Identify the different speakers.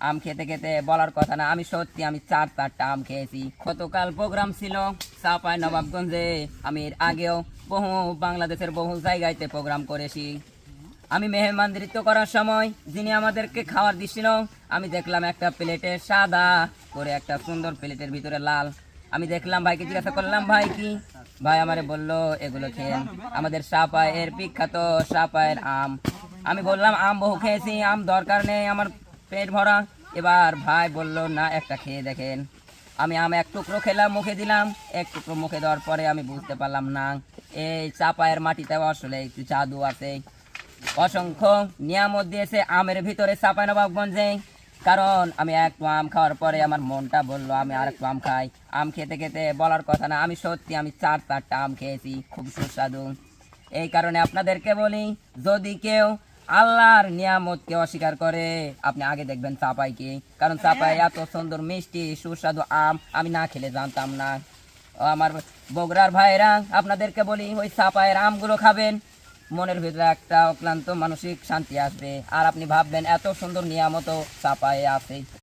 Speaker 1: আম খেতে খেতে বলার কথা না, আমি সত্যি আমি 4-4টা আম খেয়েছি। গতকাল প্রোগ্রাম ছিল চাঁপাই নবাবগঞ্জে। আমি এর আগেও বহু বাংলাদেশের বহু জায়গাতে প্রোগ্রাম করেছি। আমি মেহমানদারিত্ব করার সময় যিনি আমাদেরকে খাওয়ার দিচ্ছিল, আমি দেখলাম একটা প্লেটে সাদা করে একটা সুন্দর প্লেটের ভিতরে লাল। আমি দেখলাম, ভাইকে জিজ্ঞাসা করলাম ভাই কি, ভাই আমারে বললো এগুলো খেয়ে আমাদের চাঁপাইয়ের বিখ্যাত চাঁপাইয়ের আম। আমি বললাম আম বহু খেয়েছি, আম দরকার নেই, আমার পেট ভরা। এবার ভাই বলল না, একটা খেয়ে দেখেন। আমি আম এক টুকরো খেলাম, মুখে দিলাম। এক টুকরো মুখে দেওয়ার পরে আমি বুঝতে পারলাম না, এই চাঁপাইয়ের মাটিতে আসলে একটু জাদু আছে। অসংখ্য নিয়ামত দিয়েছে আমের ভিতরে চাঁপাইনবাবগঞ্জে। কারণ আমি একটু আম খাওয়ার পরে আমার মনটা বললো আমি আর একটু আম খাই। আম খেতে খেতে বলার কথা না, আমি সত্যি আমি 4-4টা আম খেয়েছি, খুব সুস্বাদু। এই কারণে আপনাদেরকে বলি, যদি কেউ আল্লাহর নিয়ামতকে অস্বীকার করে, আপনি আগে দেখবেন চাঁপাইকে। কারণ চাঁপাই এত সুন্দর মিষ্টি সুস্বাদু আম আমি না খেলে জানতাম না। আমার বগুড়ার ভাইরা আপনাদেরকে বলি, ওই চাঁপাইয়ের আমগুলো খাবেন, মনের ভিতরে একটা অক্লান্ত মানসিক শান্তি আসবে। আর আপনি ভাববেন এত সুন্দর নিয়ামত চাঁপায়ে আছে।